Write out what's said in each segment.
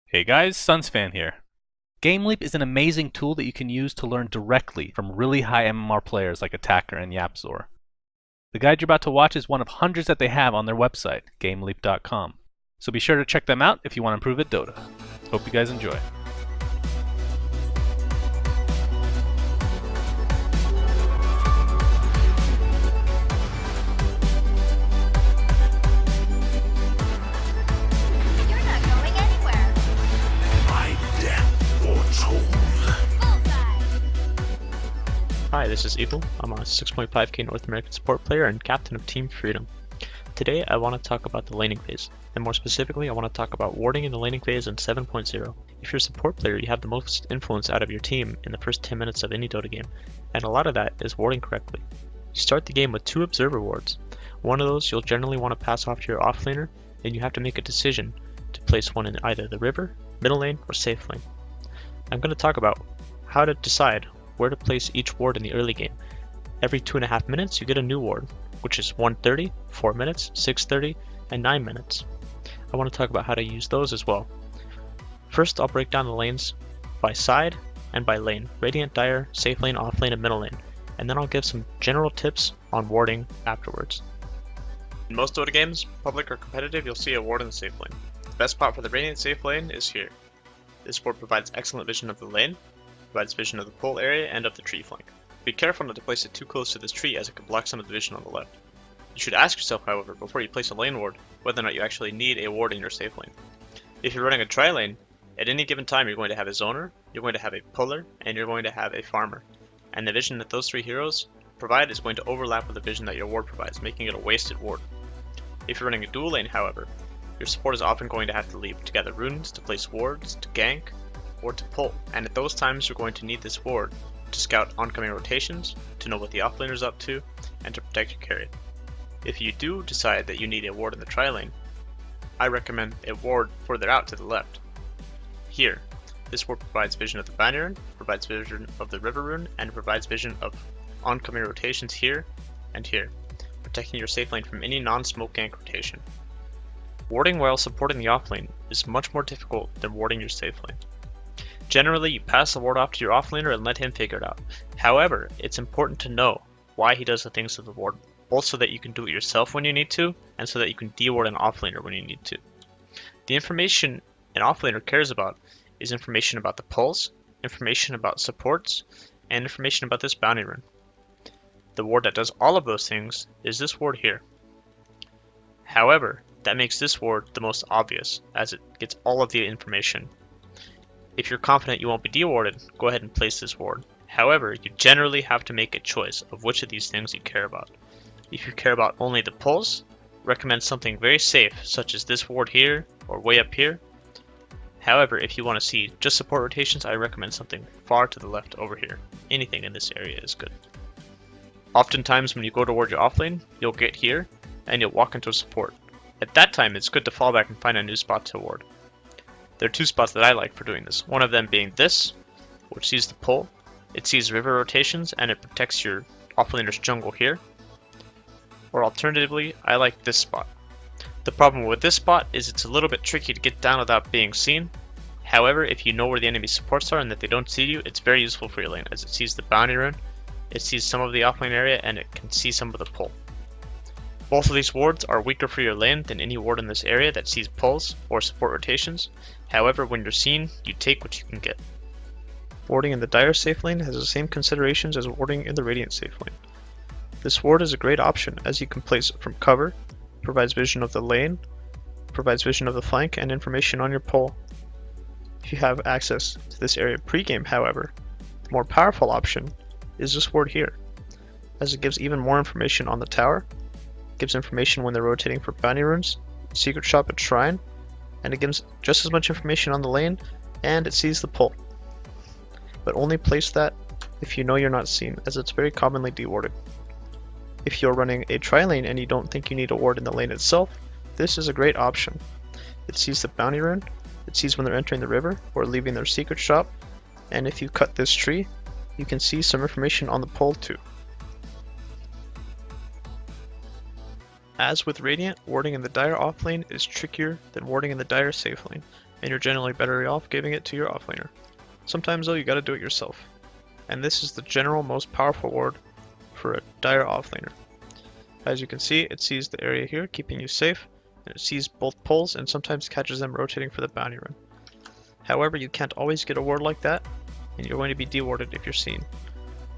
Hey guys, SunsFan here. GameLeap is an amazing tool that you can use to learn directly from really high MMR players like Attacker and Yapzor. The guide you're about to watch is one of hundreds that they have on their website, GameLeap.com. So be sure to check them out if you want to improve at Dota. Hope you guys enjoy. You're not going anywhere. My death foretold. Bullseye. Hi, this is Evil. I'm a 6.5k North American support player and captain of Team Freedom. Today I want to talk about the laning phase, and more specifically I want to talk about warding in the laning phase in 7.0. If you're a support player, you have the most influence out of your team in the first 10 minutes of any Dota game, and a lot of that is warding correctly. You start the game with 2 observer wards. One of those you'll generally want to pass off to your offlaner, and you have to make a decision to place one in either the river, middle lane, or safe lane. I'm going to talk about how to decide where to place each ward in the early game. Every 2.5 minutes you get a new ward, which is 1:30, 4 minutes, 6:30, and 9 minutes. I want to talk about how to use those as well. First, I'll break down the lanes by side and by lane: Radiant, Dire, safe lane, off lane, and middle lane. And then I'll give some general tips on warding afterwards. In most Dota games, public or competitive, you'll see a ward in the safe lane. The best spot for the Radiant safe lane is here. This ward provides excellent vision of the lane, provides vision of the pole area and of the tree flank. Be careful not to place it too close to this tree, as it can block some of the vision on the left. You should ask yourself, however, before you place a lane ward, whether or not you actually need a ward in your safe lane. If you're running a tri lane, at any given time you're going to have a zoner, you're going to have a puller, and you're going to have a farmer. And the vision that those 3 heroes provide is going to overlap with the vision that your ward provides, making it a wasted ward. If you're running a dual lane, however, your support is often going to have to leave to gather runes, to place wards, to gank, or to pull, and at those times you're going to need this ward to scout oncoming rotations, to know what the offlaner is up to, and to protect your carry. If you do decide that you need a ward in the tri lane, I recommend a ward further out to the left. Here, this ward provides vision of the boundary rune, provides vision of the river rune, and provides vision of oncoming rotations here and here, protecting your safe lane from any non-smoke gank rotation. Warding while supporting the offlane is much more difficult than warding your safe lane. Generally, you pass the ward off to your offlaner and let him figure it out. However, it's important to know why he does the things to the ward, both so that you can do it yourself when you need to, and so that you can deward an offlaner when you need to. The information an offlaner cares about is information about the pulse, information about supports, and information about this bounty rune. The ward that does all of those things is this ward here. However, that makes this ward the most obvious, as it gets all of the information. If you're confident you won't be dewarded, go ahead and place this ward. However, you generally have to make a choice of which of these things you care about. If you care about only the pulse, recommend something very safe, such as this ward here or way up here. However, if you want to see just support rotations, I recommend something far to the left over here. Anything in this area is good. Oftentimes when you go toward your offlane, you'll get here and you'll walk into a support. At that time, it's good to fall back and find a new spot to ward. There are 2 spots that I like for doing this, one of them being this, which sees the pull, it sees river rotations, and it protects your offlaner's jungle here. Or alternatively, I like this spot. The problem with this spot is it's a little bit tricky to get down without being seen. However, if you know where the enemy supports are and that they don't see you, it's very useful for your lane, as it sees the bounty rune, it sees some of the offlane area, and it can see some of the pull. Both of these wards are weaker for your lane than any ward in this area that sees pulls or support rotations. However, when you're seen, you take what you can get. Warding in the Dire safe lane has the same considerations as warding in the Radiant safe lane. This ward is a great option, as you can place it from cover, provides vision of the lane, provides vision of the flank, and information on your pull. If you have access to this area pre-game, however, the more powerful option is this ward here, as it gives even more information on the tower, gives information when they're rotating for bounty runes, secret shop at shrine, and it gives just as much information on the lane, and it sees the pull. But only place that if you know you're not seen, as it's very commonly dewarded. If you're running a tri lane and you don't think you need a ward in the lane itself, this is a great option. It sees the bounty rune, it sees when they're entering the river or leaving their secret shop, and if you cut this tree, you can see some information on the pull too. As with Radiant, warding in the Dire offlane is trickier than warding in the Dire safe lane, and you're generally better off giving it to your offlaner. Sometimes though you gotta do it yourself, and this is the general most powerful ward for a dire offlaner. As you can see, it sees the area here, keeping you safe, and it sees both pulls and sometimes catches them rotating for the bounty run. However, you can't always get a ward like that, and you're going to be dewarded if you're seen.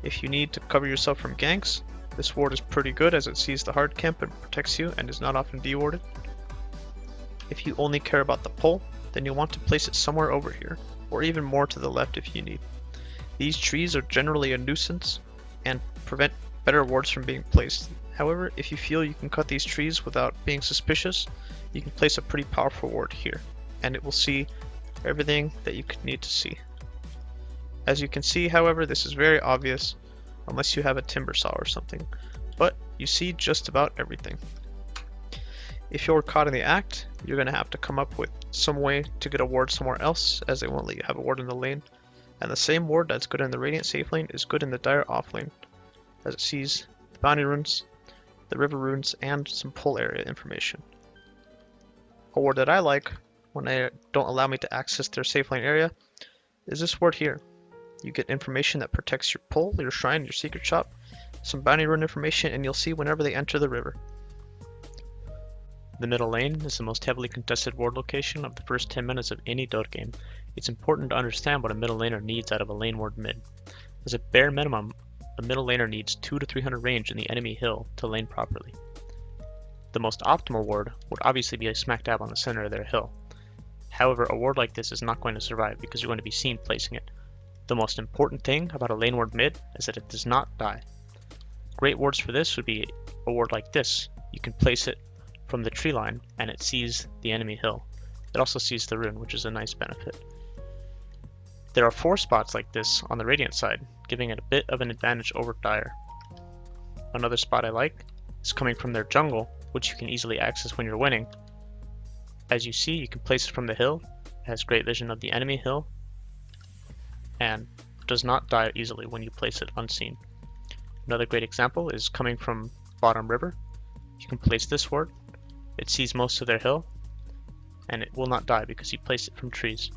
If you need to cover yourself from ganks, this ward is pretty good as it sees the hard camp and protects you and is not often dewarded. If you only care about the pull, then you'll want to place it somewhere over here, or even more to the left if you need. These trees are generally a nuisance and prevent better wards from being placed. However, if you feel you can cut these trees without being suspicious, you can place a pretty powerful ward here, and it will see everything that you could need to see. As you can see, however, this is very obvious unless you have a timber saw or something, but you see just about everything. If you're caught in the act, you're going to have to come up with some way to get a ward somewhere else, as they won't let you have a ward in the lane, and the same ward that's good in the Radiant safe lane is good in the Dire off lane, as it sees the bounty runes, the river runes, and some pull area information. A ward that I like, when they don't allow me to access their safe lane area, is this ward here. You get information that protects your pull, your shrine, your secret shop, some bounty rune information, and you'll see whenever they enter the river. The middle lane is the most heavily contested ward location of the first 10 minutes of any Dota game. It's important to understand what a middle laner needs out of a lane ward mid. As a bare minimum, a middle laner needs 200 to 300 range in the enemy hill to lane properly. The most optimal ward would obviously be a smack dab on the center of their hill. However, a ward like this is not going to survive because you're going to be seen placing it. The most important thing about a lane ward mid is that it does not die. Great wards for this would be a ward like this. You can place it from the tree line and it sees the enemy hill. It also sees the rune, which is a nice benefit. There are 4 spots like this on the Radiant side, giving it a bit of an advantage over Dire. Another spot I like is coming from their jungle, which you can easily access when you're winning. As you see, you can place it from the hill. It has great vision of the enemy hill and does not die easily when you place it unseen. Another great example is coming from bottom river. You can place this ward. It sees most of their hill and it will not die because you place it from trees.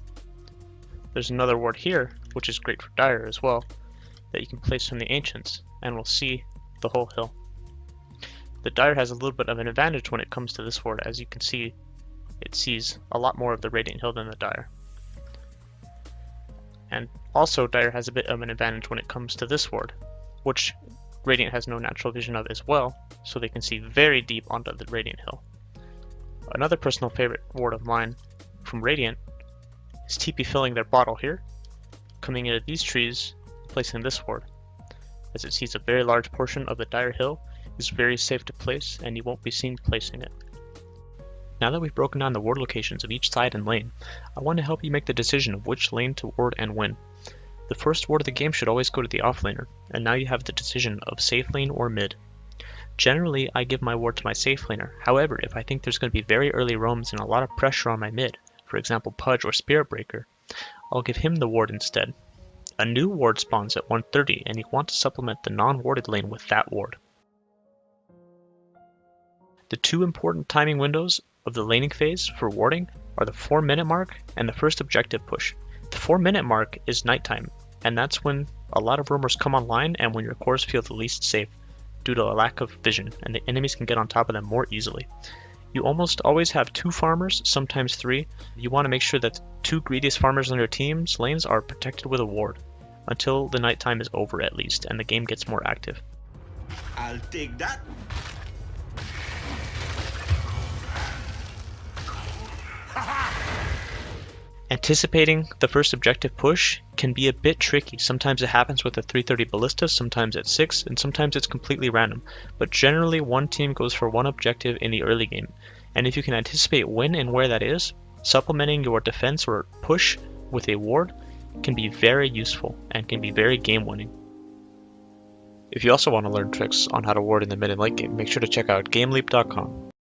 There's another ward here, which is great for Dire as well, that you can place from the ancients and will see the whole hill. The Dire has a little bit of an advantage when it comes to this ward. As you can see, it sees a lot more of the Radiant hill than the Dire. And also Dire has a bit of an advantage when it comes to this ward, which Radiant has no natural vision of as well, so they can see very deep onto the Radiant hill. Another personal favorite ward of mine from Radiant is TP filling their bottle here, coming into these trees, placing this ward. As it sees a very large portion of the Dire hill, is very safe to place and you won't be seen placing it. Now that we've broken down the ward locations of each side and lane, I want to help you make the decision of which lane to ward and win. The first ward of the game should always go to the offlaner, and now you have the decision of safe lane or mid. Generally, I give my ward to my safe laner. However, if I think there's going to be very early roams and a lot of pressure on my mid, for example Pudge or Spirit Breaker, I'll give him the ward instead. A new ward spawns at 130 and you want to supplement the non-warded lane with that ward. The 2 important timing windows of the laning phase for warding are the 4-minute mark and the first objective push. The 4-minute mark is nighttime, and that's when a lot of roamers come online and when your cores feel the least safe due to a lack of vision and the enemies can get on top of them more easily. You almost always have 2 farmers, sometimes 3. You want to make sure that 2 greediest farmers on your team's lanes are protected with a ward until the nighttime is over at least and the game gets more active. I'll take that. Anticipating the first objective push can be a bit tricky. Sometimes it happens with a 330 ballista, sometimes at 6, and sometimes it's completely random. But generally one team goes for one objective in the early game. And if you can anticipate when and where that is, supplementing your defense or push with a ward can be very useful and can be very game winning. If you also want to learn tricks on how to ward in the mid and late game, make sure to check out GameLeap.com.